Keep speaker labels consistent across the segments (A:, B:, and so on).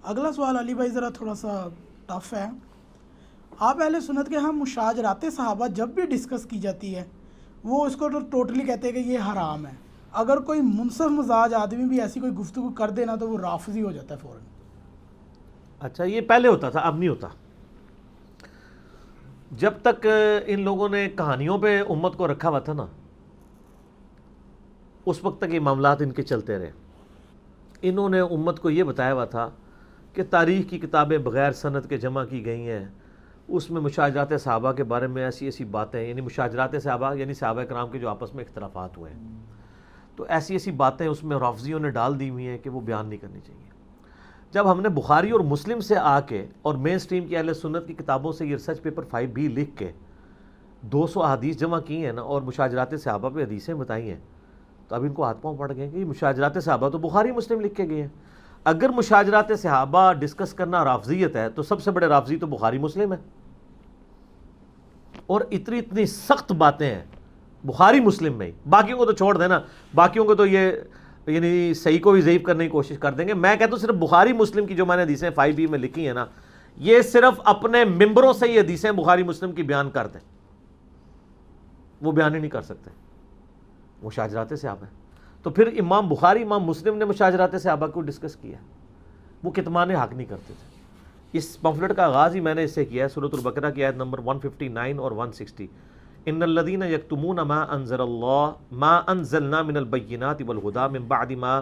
A: اگلا سوال علی بھائی ذرا تھوڑا سا ٹف ہے. آپ اہل سنت کے ہاں مشاجرات صحابہ جب بھی ڈسکس کی جاتی ہے وہ اس کو ٹوٹلی کہتے ہیں کہ یہ حرام ہے. اگر کوئی منصف مزاج آدمی بھی ایسی کوئی گفتگو کر دینا تو وہ رافضی ہو جاتا ہے فوراً.
B: اچھا یہ پہلے ہوتا تھا، اب نہیں ہوتا. جب تک ان لوگوں نے کہانیوں پہ امت کو رکھا ہوا تھا نا، اس وقت تک یہ معاملات ان کے چلتے رہے. انہوں نے امت کو یہ بتایا ہوا تھا کہ تاریخ کی کتابیں بغیر سند کے جمع کی گئی ہیں، اس میں مشاجرات صحابہ کے بارے میں ایسی ایسی باتیں، یعنی مشاجرات صحابہ یعنی صحابہ کرام کے جو آپس میں اختلافات ہوئے ہیں، تو ایسی ایسی باتیں اس میں رافضیوں نے ڈال دی ہوئی ہیں کہ وہ بیان نہیں کرنی چاہیے. جب ہم نے بخاری اور مسلم سے آ کے اور مین سٹریم کی اہل سنت کی کتابوں سے یہ ریسرچ پیپر 5B لکھ کے 200 احادیث جمع کی ہیں نا اور مشاجرات صحابہ پہ حدیثیں بتائی ہیں، تو اب ان کو ہاتھ پاؤں پڑ گئے کہ یہ مشاجرات صحابہ تو بخاری مسلم لکھ کے گئے ہیں. اگر مشاجرات صحابہ ڈسکس کرنا رافضیت ہے تو سب سے بڑے رافضی تو بخاری مسلم ہے. اور اتنی سخت باتیں ہیں بخاری مسلم میں ہی. باقیوں کو تو چھوڑ دینا، باقیوں کو تو یہ یعنی صحیح کو بھی ضعیف کرنے کی کوشش کر دیں گے. میں کہتا ہوں صرف بخاری مسلم کی جو میں نے حدیثیں 5B میں لکھی ہیں نا، یہ صرف اپنے ممبروں سے یہ حدیثیں بخاری مسلم کی بیان کر دیں، وہ بیان ہی نہیں کر سکتے. مشاجرات صحابہ ہیں تو پھر امام بخاری امام مسلم نے مشاجرات صحابہ کو ڈسکس کیا، وہ کتمان حق نہیں کرتے تھے. اس پمفلٹ کا آغاز ہی میں نے اس سے کیا ہے، سورۃ البقرہ کی آیت نمبر 159 اور 160. ان الذين يكتمون ما انزلنا من البينات والهدى من بعد ما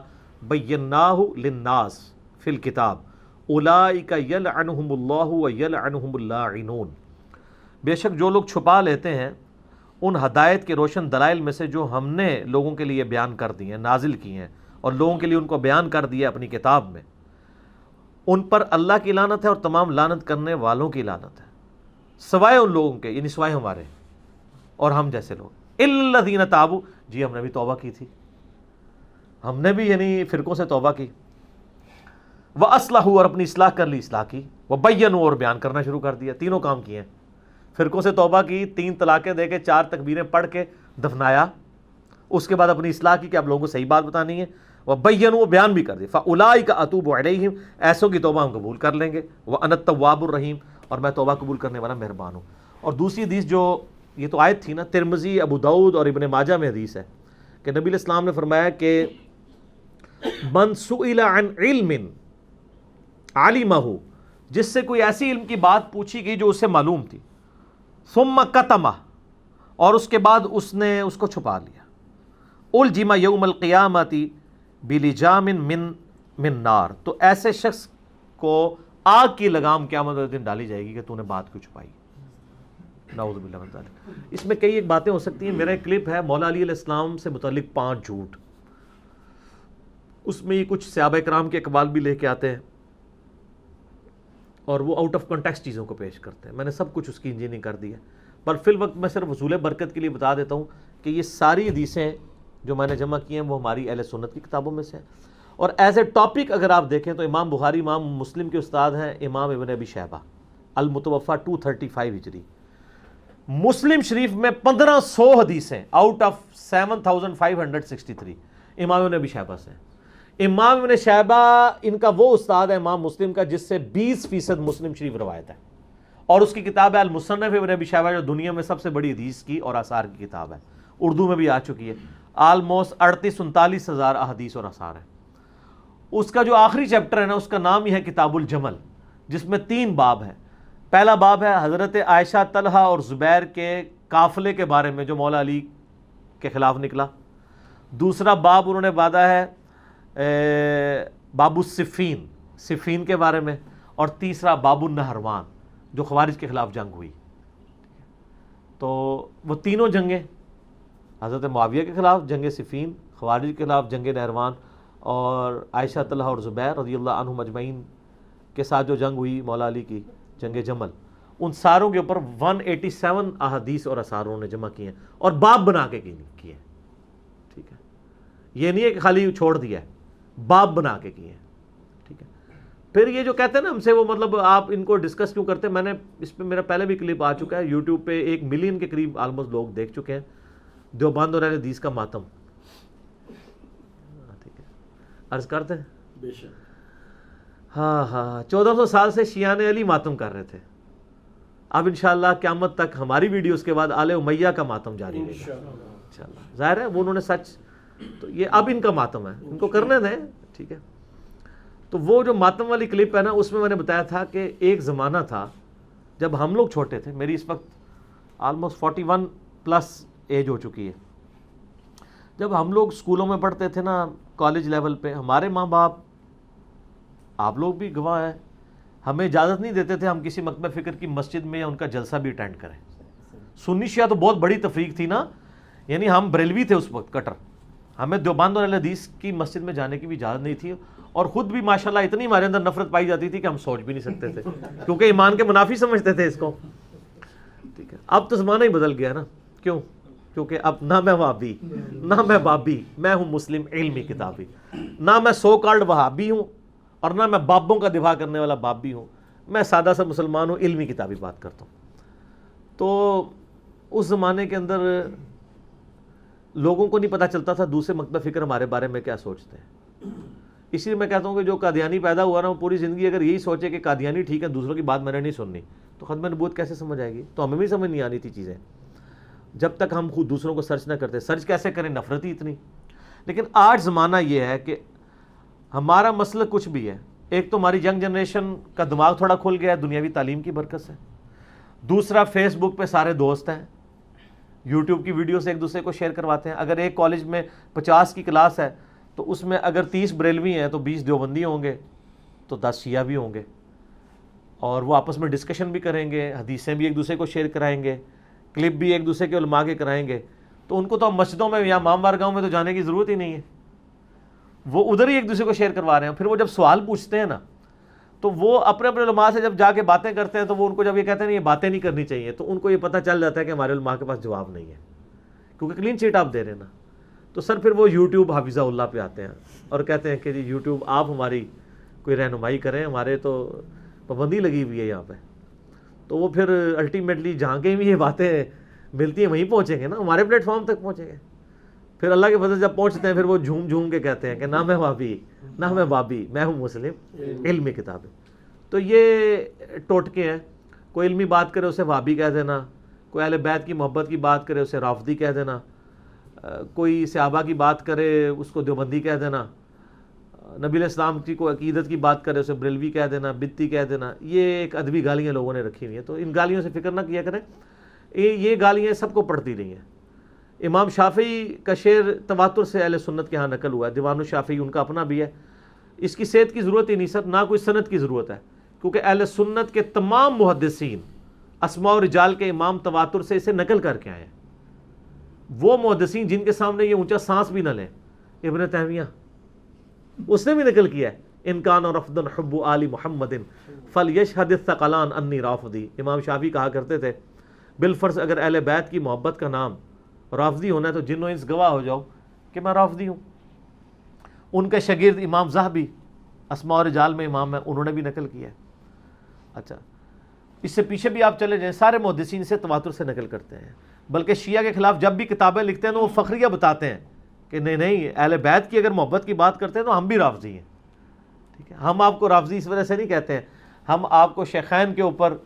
B: بيناه للناس في الكتاب اولئك يلعنهم الله ويلعنهم اللاعنون. بے شک جو لوگ چھپا لیتے ہیں ان ہدایت کے روشن دلائل میں سے جو ہم نے لوگوں کے لیے بیان کر دی ہیں، نازل کی ہیں اور لوگوں کے لیے ان کو بیان کر دیا اپنی کتاب میں، ان پر اللہ کی لعنت ہے اور تمام لعنت کرنے والوں کی لعنت ہے، سوائے ان لوگوں کے، یعنی سوائے ہمارے اور ہم جیسے لوگ. الذین تابوا، جی ہم نے بھی توبہ کی تھی، ہم نے بھی یعنی فرقوں سے توبہ کی. وَأَصْلَحُوا، اور اپنی اصلاح کر لی، اصلاح کی. وَبَيَّنُوا، اور بیان کرنا شروع کر دیا. تینوں کام کیے ہیں. فرقوں سے توبہ کی، 3 طلاقیں دے کے 4 تکبیریں پڑھ کے دفنایا، اس کے بعد اپنی اصلاح کی کہ اب لوگوں کو صحیح بات بتانی ہے. وَبَيَّنُوا، بیان بھی کر دی. فَأُولَٰئِكَ أَتُوبُ عَلَيْهِمْ، ایسوں کی توبہ ہم قبول کر لیں گے. وَأَنَا التَّوَّابُ الرَّحِيمُ، اور میں توبہ قبول کرنے والا مہربان ہوں. اور دوسری حدیث جو یہ تو آیت تھی نا، ترمذی، ابو داؤد اور ابن ماجہ میں حدیث ہے کہ نبی علیہ السلام نے فرمایا کہ من سئل عن علم علمہ، جس سے کوئی ایسی علم کی بات پوچھی گئی جو اسے معلوم تھی، ثم کتمہ، اور اس کے بعد اس نے اس کو چھپا لیا، الجم یوم القیامۃ بلجام من نار، تو ایسے شخص کو آگ کی لگام قیامت والے دن ڈالی جائے گی کہ تو نے بات کیوں چھپائی. نعوذ باللہ من ذلک. اس میں کئی ایک باتیں ہو سکتی ہیں. میرا ایک کلپ ہے مولا علی علیہ السلام سے متعلق 5 جھوٹ، اس میں یہ کچھ صحابہ کرام کے اقوال بھی لے کے آتے ہیں اور وہ آؤٹ آف کنٹیکسٹ چیزوں کو پیش کرتے ہیں. میں نے سب کچھ اس کی انجینئرنگ کر دی ہے، پر فی الوقت میں صرف حصول برکت کے لیے بتا دیتا ہوں کہ یہ ساری حدیثیں جو میں نے جمع کی ہیں وہ ہماری اہل سنت کی کتابوں میں سے ہیں. اور ایز اے ٹاپک اگر آپ دیکھیں تو امام بخاری امام مسلم کے استاد ہیں امام ابن ابی شیبہ، المتوفیٰ 235 ہجری. مسلم شریف میں 1500 حدیثیں آؤٹ آف 7563 امام ابن ابی شیبہ سے. امام ابن شیبہ ان کا وہ استاد ہے امام مسلم کا جس سے 20% مسلم شریف روایت ہے، اور اس کی کتاب ہے المصنف ابن ابی شیبہ جو دنیا میں سب سے بڑی حدیث کی اور آثار کی کتاب ہے، اردو میں بھی آ چکی ہے. آلموسٹ 38-39 ہزار احادیث اور آثار ہیں. اس کا جو آخری چیپٹر ہے نا اس کا نام ہی ہے کتاب الجمل، جس میں 3 باب ہیں. پہلا باب ہے حضرت عائشہ، طلحہ اور زبیر کے قافلے کے بارے میں جو مولا علی کے خلاف نکلا. دوسرا باب انہوں نے باندھا ہے باب الصفین، صفین کے بارے میں. اور تیسرا باب النہروان جو خوارج کے خلاف جنگ ہوئی. تو وہ تینوں جنگیں، حضرت معاویہ کے خلاف جنگ صفین، خوارج کے خلاف جنگ نہروان، اور عائشہ، طلحہ اور زبیر رضی اللہ عنہم اجمعین کے ساتھ جو جنگ ہوئی مولا علی کی، جنگ جمل، ان ساروں کے اوپر 187 احادیث اور اثاروں نے جمع کیے ہیں اور باب بنا کے کیے ہیں. ٹھیک ہے، یہ نہیں ہے کہ خالی چھوڑ دیا ہے، باب بنا کے کیے ہیں. ٹھیک ہے. پھر یہ جو کہتے ہیں نا ہم سے وہ مطلب آپ ان کو ڈسکس کیوں کرتے ہیں، میں نے اس پہ میرا پہلے بھی کلپ آ چکا ہے یوٹیوب پہ، 1 ملین کے قریب آلموسٹ لوگ دیکھ چکے ہیں، دیوبند اور اہل حدیث کا ماتم. ٹھیک ہے، عرض کرتے ہیں.
C: بے شک.
B: ہاں ہاں 1400 سال سے شیعان علی ماتم کر رہے تھے. اب انشاءاللہ قیامت تک ہماری ویڈیوز کے بعد آل امیہ کا ماتم جاری رہے گا انشاءاللہ. ظاہر ہے وہ انہوں نے سچ، تو یہ اب ان کا ماتم ہے، ان کو کرنے دیں، ٹھیک ہے. تو وہ جو ماتم والی کلپ ہے نا، اس میں نے بتایا تھا کہ ایک زمانہ تھا جب ہم لوگ چھوٹے تھے، میری اس وقت آلموسٹ 41 پلس ایج ہو چکی ہے. جب ہم لوگ اسکولوں میں پڑھتے تھے نا، کالج لیول پہ، ہمارے ماں باپ، آپ لوگ بھی گواہ ہیں، ہمیں اجازت نہیں دیتے تھے ہم کسی مکتبہ فکر کی مسجد میں یا ان کا جلسہ بھی اٹینڈ کریں. سنی شیعہ تو بہت بڑی تفریق تھی نا، یعنی ہم بریلوی تھے اس وقت کٹر، ہمیں دیوبند اور اہل حدیث کی مسجد میں جانے کی بھی اجازت نہیں تھی، اور خود بھی ماشاءاللہ اتنی ہمارے اندر نفرت پائی جاتی تھی کہ ہم سوچ بھی نہیں سکتے تھے، کیونکہ ایمان کے منافی سمجھتے تھے اس کو. ٹھیک ہے، اب تو زمانہ ہی بدل گیا نا. کیوں؟ کیونکہ اب نہ میں وہابی، نہ میں بابی، میں ہوں مسلم علمی کتابی. نہ میں سو کالڈ وہابی ہوں اور نہ میں بابوں کا دفاع کرنے والا بابی ہوں، میں سادہ سا مسلمان ہوں، علمی کتابی بات کرتا ہوں. تو اس زمانے کے اندر لوگوں کو نہیں پتہ چلتا تھا دوسرے مکتبہ فکر ہمارے بارے میں کیا سوچتے ہیں. اسی لیے میں کہتا ہوں کہ جو قادیانی پیدا ہوا نا، وہ پوری زندگی اگر یہی سوچے کہ قادیانی ٹھیک ہے، دوسروں کی بات میں نے نہیں سننی، تو ختم نبوت کیسے سمجھ آئے گی؟ تو ہمیں بھی سمجھ نہیں آنی تھی چیزیں جب تک ہم خود دوسروں کو سرچ نہ کرتے. سرچ کیسے کریں؟ نفرت ہی اتنی. لیکن آج زمانہ یہ ہے کہ ہمارا مسئلہ کچھ بھی ہے. ایک تو ہماری ینگ جنریشن کا دماغ تھوڑا کھل گیا ہے دنیاوی تعلیم کی برکت سے. دوسرا، فیس بک پہ سارے دوست ہیں، یوٹیوب کی ویڈیوز ایک دوسرے کو شیئر کرواتے ہیں. اگر ایک کالج میں 50 کی کلاس ہے تو اس میں اگر 30 بریلوی ہیں تو 20 دیوبندی ہوں گے، تو 10 شیعہ بھی ہوں گے، اور وہ آپس میں ڈسکشن بھی کریں گے، حدیثیں بھی ایک دوسرے کو شیئر کرائیں گے، کلپ بھی ایک دوسرے کے علماء کے کرائیں گے. تو ان کو تو مسجدوں میں یا ماموار گاؤں میں تو جانے کی ضرورت ہی نہیں ہے، وہ ادھر ہی ایک دوسرے کو شیئر کروا رہے ہیں. پھر وہ جب سوال پوچھتے ہیں نا، تو وہ اپنے اپنے علماء سے جب جا کے باتیں کرتے ہیں، تو وہ ان کو جب یہ کہتے ہیں یہ باتیں نہیں کرنی چاہیے، تو ان کو یہ پتہ چل جاتا ہے کہ ہمارے علماء کے پاس جواب نہیں ہے، کیونکہ کلین چیٹ آپ دے رہے ہیں نا. تو سر پھر وہ یوٹیوب حافظہ اللہ پہ آتے ہیں اور کہتے ہیں کہ جی یوٹیوب آپ ہماری کوئی رہنمائی کریں، ہمارے تو پابندی لگی ہوئی ہے یہاں پہ. تو وہ پھر الٹیمیٹلی جہاں کہیں بھی یہ باتیں ملتی ہیں وہیں پہنچیں گے نا، ہمارے پلیٹ فارم تک پہنچیں گے. پھر اللہ کے فضل جب پہنچتے ہیں، پھر وہ جھوم جھوم کے کہتے ہیں کہ نہ میں وہابی، نہ میں بابی، میں ہوں مسلم علمی کتابیں. تو یہ ٹوٹکے ہیں. کوئی علمی بات کرے اسے وہابی کہہ دینا، کوئی اہل بیت کی محبت کی بات کرے اسے رافضی کہہ دینا، کوئی صحابہ کی بات کرے اس کو دیوبندی کہہ دینا، نبی علیہ السلام کی کوئی عقیدت کی بات کرے اسے بریلوی کہہ دینا، بدتی کہہ دینا. یہ ایک ادبی گالیاں لوگوں نے رکھی ہوئی ہیں، تو ان گالیوں سے فکر نہ کیا کریں. یہ گالیاں سب کو پڑتی رہی ہیں. امام شافعی کا شعر تواتر سے اہل سنت کے ہاں نقل ہوا ہے، دیوان الشافعی ان کا اپنا بھی ہے. اس کی صحت کی ضرورت ہی نہیں سر، نہ کوئی سند کی ضرورت ہے، کیونکہ اہل سنت کے تمام محدثین اسماء و رجال کے امام تواتر سے اسے نقل کر کے آئے ہیں. وہ محدثین جن کے سامنے یہ اونچا سانس بھی نہ لیں، ابن تیمیہ اس نے بھی نقل کیا ہے، ان کان رفضا حب آل محمد فلیشہد الثقلان انی رافضی. امام شافعی کہا کرتے تھے بالفرض اگر اہل بیت کی محبت کا نام رافضی ہونا ہے تو جن و انس گواہ ہو جاؤ کہ میں رافضی ہوں. ان کے شاگرد امام ذہبی اسماء و رجال میں امام ہیں، انہوں نے بھی نقل کیا ہے. اچھا، اس سے پیچھے بھی آپ چلے جائیں، سارے محدثین سے تواتر سے نقل کرتے ہیں. بلکہ شیعہ کے خلاف جب بھی کتابیں لکھتے ہیں تو وہ فخریہ بتاتے ہیں کہ نہیں اہل بیت کی اگر محبت کی بات کرتے ہیں تو ہم بھی رافضی ہیں. ٹھیک ہے، ہم آپ کو رافضی اس وجہ سے نہیں کہتے ہیں، ہم آپ کو شیخین کے اوپر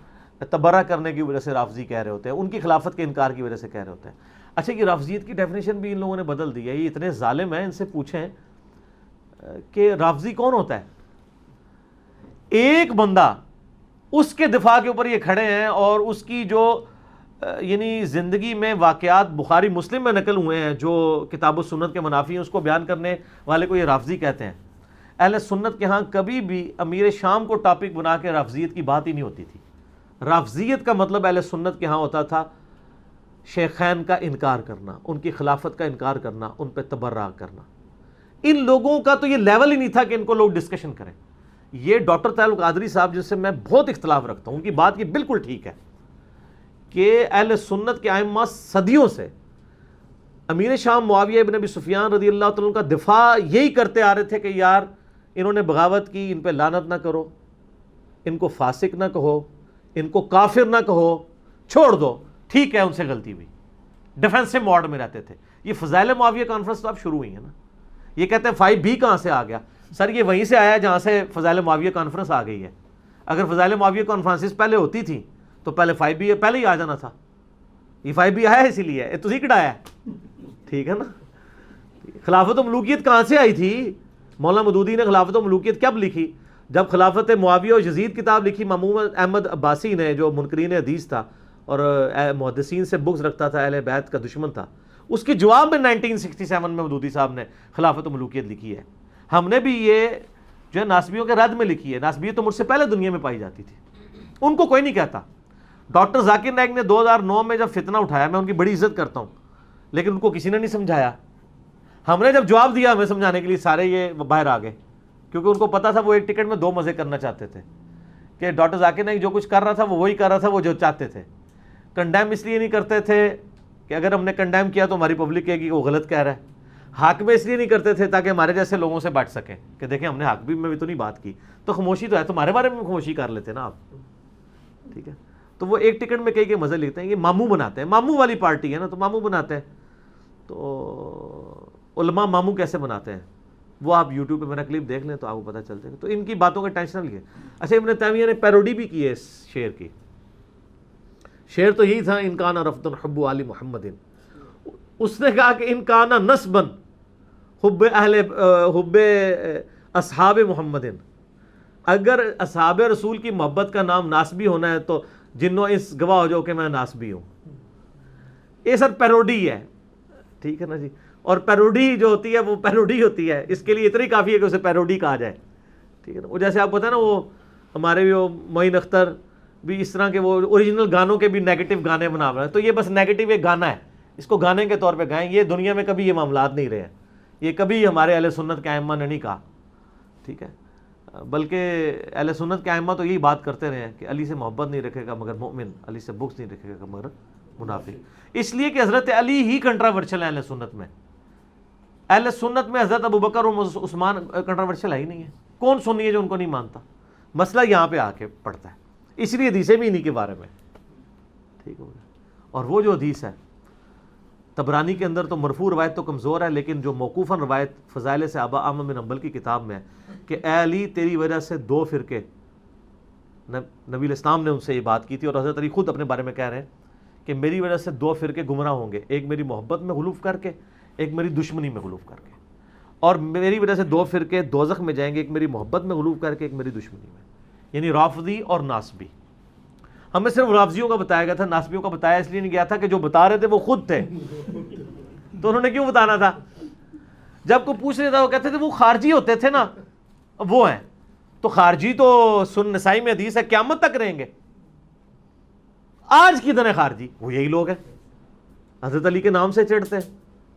B: تبرہ کرنے کی وجہ سے رافضی کہہ رہے ہوتے ہیں، ان کی خلافت کے انکار کی وجہ سے کہہ رہے ہوتے ہیں. اچھا، یہ رافضیت کی ڈیفینیشن بھی ان لوگوں نے بدل دی ہے. یہ اتنے ظالم ہیں، ان سے پوچھیں کہ رافضی کون ہوتا ہے. ایک بندہ اس کے دفاع کے اوپر یہ کھڑے ہیں اور اس کی جو یعنی زندگی میں واقعات بخاری مسلم میں نقل ہوئے ہیں جو کتاب و سنت کے منافی ہیں، اس کو بیان کرنے والے کو یہ رافضی کہتے ہیں. اہل سنت کے ہاں کبھی بھی امیر شام کو ٹاپک بنا کے رافضیت کی بات ہی نہیں ہوتی تھی. رافضیت کا مطلب اہل سنت کے ہاں ہوتا تھا شیخین کا انکار کرنا، ان کی خلافت کا انکار کرنا، ان پہ تبرہ کرنا. ان لوگوں کا تو یہ لیول ہی نہیں تھا کہ ان کو لوگ ڈسکشن کریں. یہ ڈاکٹر طاہر القادری صاحب جس سے میں بہت اختلاف رکھتا ہوں، ان کی بات یہ بالکل ٹھیک ہے کہ اہل سنت کے ائمہ صدیوں سے امیر شام معاویہ ابن ابی سفیان رضی اللہ تعالیٰ کا دفاع یہی کرتے آ رہے تھے کہ یار انہوں نے بغاوت کی، ان پہ لعنت نہ کرو، ان کو فاسق نہ کہو، ان کو کافر نہ کہو، چھوڑ دو، ٹھیک ہے ان سے غلطی ہوئی. ڈیفینسو موڈ میں رہتے تھے. یہ فضائل معاویہ کانفرنس تو اب شروع ہوئی ہے نا. یہ کہتے ہیں 5B کہاں سے آ گیا؟ سر یہ وہیں سے آیا ہے جہاں سے فضائل معاویہ کانفرنس آ گئی ہے. اگر فضائل معاویہ کانفرنسز پہلے ہوتی تھیں تو پہلے 5B پہلے ہی آ جانا تھا. یہ 5B آیا ہے اسی لیے تسی کٹایا ہے, ٹھیک ہے نا. خلافت و ملوکیت کہاں سے آئی تھی؟ مولانا مودودی نے خلافت و ملوکیت کب لکھی؟ جب خلافت معاویہ و یزید کتاب لکھی. مامون احمد عباسی نے, جو منکرین حدیث تھا اور محدثین سے بغض رکھتا تھا, اہل بیت کا دشمن تھا, اس کے جواب میں 1967 میں مودودی صاحب نے خلافت و ملوکیت لکھی ہے. ہم نے بھی یہ جو ہے ناسبیوں کے رد میں لکھی ہے. ناسبی تو مجھ سے پہلے دنیا میں پائی جاتی تھی, ان کو کوئی نہیں کہتا. ڈاکٹر ذاکر نائک نے 2009 میں جب فتنہ اٹھایا, میں ان کی بڑی عزت کرتا ہوں, لیکن ان کو کسی نے نہیں سمجھایا. ہم نے جب جواب دیا ہمیں سمجھانے کے لیے, سارے یہ باہر آ گئے, کیونکہ ان کو پتا تھا وہ ایک ٹکٹ میں 2 مزے کرنا چاہتے تھے کہ ڈاکٹر ذاکر نائک جو کچھ کر رہا تھا وہ وہی کر رہا تھا وہ جو چاہتے تھے. کنڈیم اس لیے نہیں کرتے تھے کہ اگر ہم نے کنڈیم کیا تو ہماری پبلک کہے گی کہ وہ غلط کہہ رہا ہے. حاکمے اس لیے نہیں کرتے تھے تاکہ ہمارے جیسے لوگوں سے بٹ سکیں کہ دیکھیں ہم نے حاکمی میں بھی تو نہیں بات کی, تو خاموشی تو ہے, تمہارے بارے میں خاموشی کر لیتے نا آپ, ٹھیک ہے. تو وہ ایک ٹکٹ میں کئی مزے لکھتے ہیں, یہ ماموں بناتے ہیں, ماموں والی پارٹی ہے نا, تو ماموں بناتے ہیں. تو علماء ماموں کیسے بناتے ہیں وہ آپ یوٹیوب پہ میرا کلپ دیکھ لیں تو آپ کو پتہ چل جائے گا. تو ان کی باتوں کا ٹینشن لیے. اچھا, ابن تیمیہ نے پیروڈی بھی کی ہے اس شعر کی. شعر تو یہی تھا, ان کان رفض حب آل محمد. اس نے کہا کہ ان کان نسبا حب اصحاب محمد, اگر اصحاب رسول کی محبت کا نام ناسبی ہونا ہے تو جنوں اس گواہ ہو جاؤ کہ میں ناسبی ہوں. یہ سر پیروڈی ہے, ٹھیک ہے نا جی. اور پیروڈی جو ہوتی ہے وہ پیروڈی ہوتی ہے, اس کے لیے اتنی کافی ہے کہ اسے پیروڈی کہا جائے, ٹھیک ہے نا. وہ جیسے آپ پتہ ہے نا, وہ ہمارے بھی وہ معین اختر بھی اس طرح کے وہ اوریجنل گانوں کے بھی نیگیٹو گانے بنا رہے ہیں, تو یہ بس نیگیٹو ایک گانا ہے, اس کو گانے کے طور پہ گائیں. یہ دنیا میں کبھی یہ معاملات نہیں رہے ہیں, یہ کبھی ہمارے اہل سنت کے ائمہ نے نہیں کہا, ٹھیک ہے. بلکہ اہل سنت کے ائمہ تو یہی بات کرتے رہے ہیں کہ علی سے محبت نہیں رکھے گا مگر مومن, علی سے بغض نہیں رکھے گا مگر منافق. اس لیے کہ حضرت علی ہی کنٹراورشل ہے اہل سنت میں. اہل سنت میں حضرت ابوبکر اور عثمان کنٹراورشل ہے ہی نہیں ہے. کون سنی ہے جو ان کو نہیں مانتا؟ مسئلہ یہاں پہ آ کے پڑتا ہے, اس لیے حدیثیں بھی انہی کے بارے میں, ٹھیک ہو گیا. اور وہ جو حدیث ہے طبرانی کے اندر تو مرفوع روایت تو کمزور ہے, لیکن جو موقوفاً روایت فضائل صحابہ احمد بن حنبل کی کتاب میں ہے کہ اے علی تیری وجہ سے 2 فرقے, نبی الاسلام نے ان سے یہ بات کی تھی, اور حضرت علی خود اپنے بارے میں کہہ رہے ہیں کہ میری وجہ سے 2 فرقے گمراہ ہوں گے, ایک میری محبت میں غلوف کر کے, ایک میری دشمنی میں غلوف کر کے. اور میری وجہ سے 2 فرقے دوزخ میں جائیں گے, ایک میری محبت میں غلوف کر کے, ایک میری دشمنی میں. یعنی رافضی اور ناسبی. ہمیں صرف رافضیوں کا بتایا گیا تھا, ناسبیوں کا بتایا اس لیے نہیں گیا تھا کہ جو بتا رہے تھے وہ خود تھے, تو انہوں نے کیوں بتانا تھا؟ جب کوئی پوچھ رہا تھا وہ کہتے تھے وہ خارجی ہوتے تھے نا, وہ ہیں. تو خارجی تو سنن نسائی میں حدیث ہے قیامت تک رہیں گے. آج کی دن خارجی وہ یہی لوگ ہیں, حضرت علی کے نام سے چڑھتے ہیں,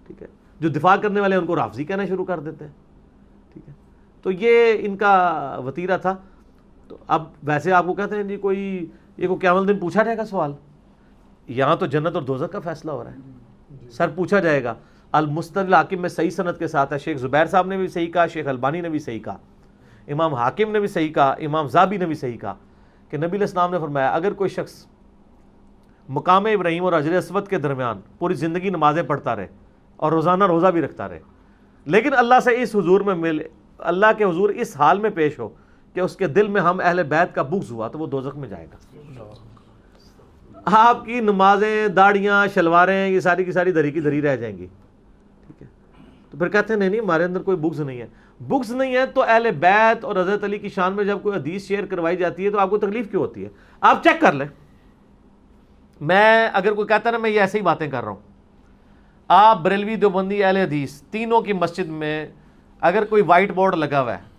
B: ٹھیک ہے. جو دفاع کرنے والے ہیں ان کو رافضی کہنا شروع کر دیتے ہیں, ٹھیک ہے. تو یہ ان کا وتیرہ تھا. تو اب ویسے آپ کو کہتے ہیں جی کوئی یہ کو قیامت دن پوچھا جائے گا سوال, یہاں تو جنت اور دوزخ کا فیصلہ ہو رہا ہے. سر پوچھا جائے گا. المستدرک حاکم میں صحیح سند کے ساتھ ہے, شیخ زبیر صاحب نے بھی صحیح کہا, شیخ البانی نے بھی صحیح کہا, امام حاکم نے بھی صحیح کہا, امام ذہبی نے بھی صحیح کہا کہ نبی علیہ السلام نے فرمایا اگر کوئی شخص مقام ابراہیم اور حجر اسود کے درمیان پوری زندگی نمازیں پڑھتا رہے اور روزانہ روزہ بھی رکھتا رہے, لیکن اللہ سے اس حضور میں ملے, اللہ کے حضور اس حال میں پیش ہو کہ اس کے دل میں ہم اہل بیت کا بغض ہوا, تو وہ دوزخ میں جائے گا. آپ کی نمازیں, داڑیاں, شلواریں, یہ ساری کی ساری دری کی دری رہ جائیں گی, ٹھیک ہے. تو پھر کہتے ہیں نہیں ہمارے اندر کوئی بغض نہیں ہے. بغض نہیں ہے تو اہل بیت اور حضرت علی کی شان میں جب کوئی حدیث شیئر کروائی جاتی ہے تو آپ کو تکلیف کیوں ہوتی ہے؟ آپ چیک کر لیں. میں اگر کوئی کہتا ہے نا میں یہ ایسے ہی باتیں کر رہا ہوں, آپ بریلوی, دیوبندی, اہل حدیث تینوں کی مسجد میں اگر کوئی وائٹ بورڈ لگا ہوا ہے,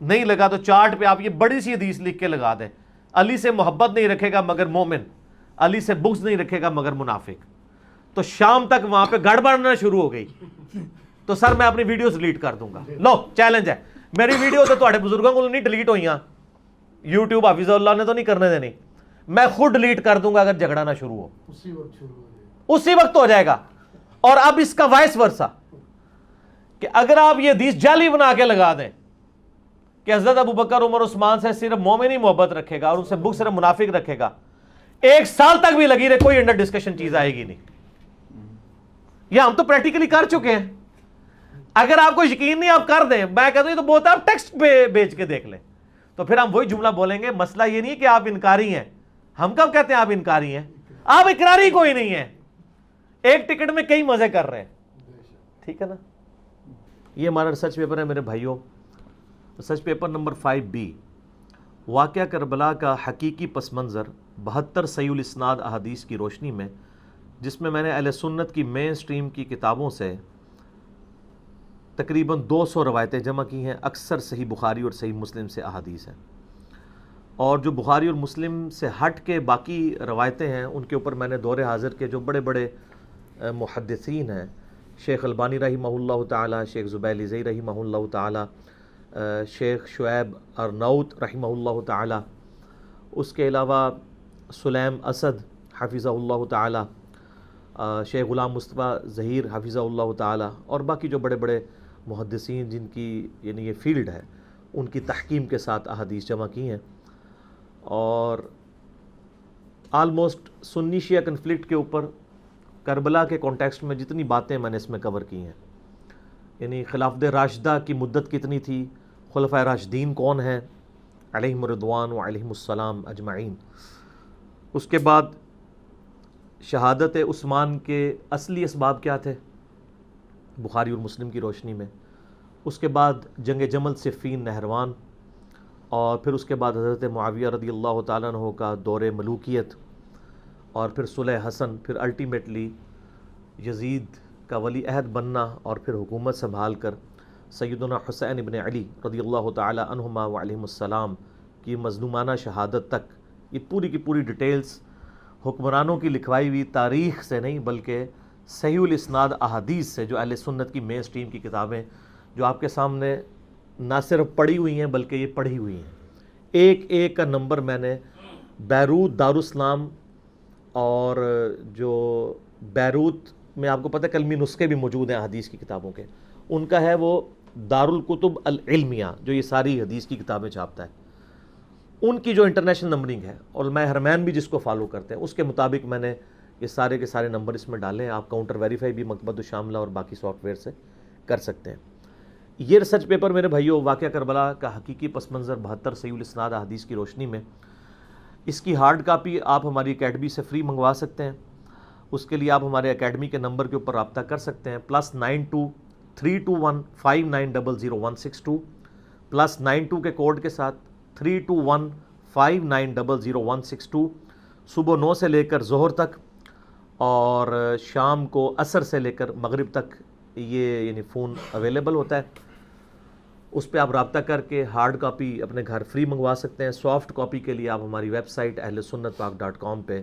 B: نہیں لگا تو چارٹ پہ آپ یہ بڑی سی حدیث لکھ کے لگا دیں, علی سے محبت نہیں رکھے گا مگر مومن, علی سے بغض نہیں رکھے گا مگر منافق. تو شام تک وہاں پہ گڑبڑنا شروع ہو گئی تو سر میں اپنی ویڈیوز ڈیلیٹ کر دوں گا. لو چیلنج ہے, میری ویڈیو تو تھوڑے بزرگوں کو نہیں ڈیلیٹ ہوئی, یوٹیوب حافظ اللہ نے تو نہیں کرنے دینی, میں خود ڈیلیٹ کر دوں گا اگر جھگڑا نہ شروع ہو, اسی وقت ہو جائے گا. اور اب اس کا وائس ورسا کہ اگر آپ یہ حدیث جعلی بنا کے لگا دیں کہ حضرت ابوبکر, عمر, عثمان سے صرف مومن ہی محبت رکھے گا اور ان سے بغض صرف منافق رکھے گا, 1 سال تک بھی لگی رہے کوئی انڈر ڈسکشن چیز آئے گی نہیں. یہ ہم تو پریکٹیکلی کر چکے ہیں. اگر آپ کو یقین نہیں آپ کر دیں، میں کہتا ہوں یہ تو بہت ہے، آپ ٹیکسٹ پہ بیچ کے دیکھ لیں، تو پھر ہم وہی جملہ بولیں گے، مسئلہ یہ نہیں کہ آپ انکاری ہیں. ہم کب کہتے ہیں آپ انکاری ہیں؟ آپ اقراری کوئی نہیں ہے، ایک ٹکٹ میں کئی مزے کر رہے ہیں. ٹھیک ہے نا؟ یہ ہمارا ریسرچ پیپر ہے میرے بھائیوں، ریسرچ پیپر نمبر 5B، واقعہ کربلا کا حقیقی پس منظر 72 صحیح الاسناد احادیث کی روشنی میں، جس میں میں نے اہل سنت کی مین سٹریم کی کتابوں سے تقریباً 200 روایتیں جمع کی ہیں. اکثر صحیح بخاری اور صحیح مسلم سے احادیث ہیں، اور جو بخاری اور مسلم سے ہٹ کے باقی روایتیں ہیں ان کے اوپر میں نے دور حاضر کے جو بڑے بڑے محدثین ہیں، شیخ البانی رحمہ اللہ تعالی، شیخ زبیل زئی رحمہ اللہ تعالی، شیخ شعیب ارناؤت رحمہ اللہ تعالی، اس کے علاوہ سلیم اسد حفظہ اللہ تعالی، شیخ غلام مصطفیٰ ظہیر حفظہ اللہ تعالی، اور باقی جو بڑے بڑے محدثین جن کی یعنی یہ فیلڈ ہے، ان کی تحکیم کے ساتھ احادیث جمع کی ہیں. اور آلموسٹ سنی شیعہ کنفلکٹ کے اوپر کربلا کے کانٹیکسٹ میں جتنی باتیں میں نے اس میں کور کی ہیں، یعنی خلافت راشدہ کی مدت کتنی تھی، خلفائے راشدین کون ہیں علیہم الرضوان و علیہم السلام اجمعین، اس کے بعد شہادت عثمان کے اصلی اسباب کیا تھے بخاری اور مسلم کی روشنی میں، اس کے بعد جنگ جمل صفین نہروان، اور پھر اس کے بعد حضرت معاویہ رضی اللہ تعالیٰ عنہ کا دور ملوکیت، اور پھر صلح حسن، پھر الٹیمیٹلی یزید کا ولی عہد بننا، اور پھر حکومت سنبھال کر سیدنا حسین ابن علی رضی اللہ تعالیٰ عنہما و علیہم السلام کی مظلومانہ شہادت تک. یہ پوری کی پوری ڈیٹیلز حکمرانوں کی لکھوائی ہوئی تاریخ سے نہیں بلکہ صحیح الاسناد احادیث سے، جو اہل سنت کی مین سٹریم کی کتابیں جو آپ کے سامنے نہ صرف پڑھی ہوئی ہیں بلکہ یہ پڑھی ہوئی ہیں. ایک ایک کا نمبر میں نے بیروت دارالاسلام، اور جو بیروت میں آپ کو پتہ ہے کلمی نسخے بھی موجود ہیں حدیث کی کتابوں کے، ان کا ہے وہ دارالکتب العلمیہ جو یہ ساری حدیث کی کتابیں چھاپتا ہے، ان کی جو انٹرنیشنل نمبرنگ ہے، علماء حرمین بھی جس کو فالو کرتے ہیں، اس کے مطابق میں نے یہ سارے کے سارے نمبر اس میں ڈالے ہیں. آپ کاؤنٹر ویریفائی بھی مکتبۃ الشاملہ اور باقی سافٹ ویئر سے کر سکتے ہیں. یہ ریسرچ پیپر میرے بھائیوں، واقعہ کربلا کا حقیقی پس منظر 72 صحیح الاسناد احادیث کی روشنی میں، اس کی ہارڈ کاپی آپ ہماری اکیڈمی سے فری منگوا سکتے ہیں. اس کے لیے آپ ہمارے اکیڈمی کے نمبر کے اوپر رابطہ کر سکتے ہیں، +92 321 5900 162، +92 کے کوڈ کے ساتھ 321 5900 162. صبح 9 سے لے کر ظہر تک، اور شام کو عصر سے لے کر مغرب تک یہ یعنی فون اویلیبل ہوتا ہے. اس پہ آپ رابطہ کر کے ہارڈ کاپی اپنے گھر فری منگوا سکتے ہیں. سافٹ کاپی کے لیے آپ ہماری ویب سائٹ ahlsunnatpak.com پہ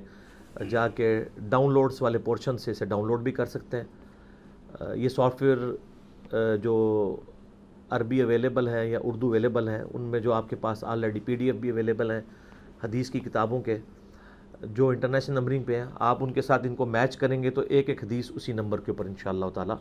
B: جا کے ڈاؤن لوڈس والے پورشن سے اسے ڈاؤن لوڈ بھی کر سکتے ہیں. یہ سافٹ ویئر جو عربی اویلیبل ہیں یا اردو اویلیبل ہیں، ان میں جو آپ کے پاس آلریڈی PDF بھی اویلیبل ہیں حدیث کی کتابوں کے جو انٹرنیشنل نمبرنگ پہ ہیں، آپ ان کے ساتھ ان کو میچ کریں گے تو ایک ایک حدیث اسی نمبر کے اوپر انشاءاللہ تعالی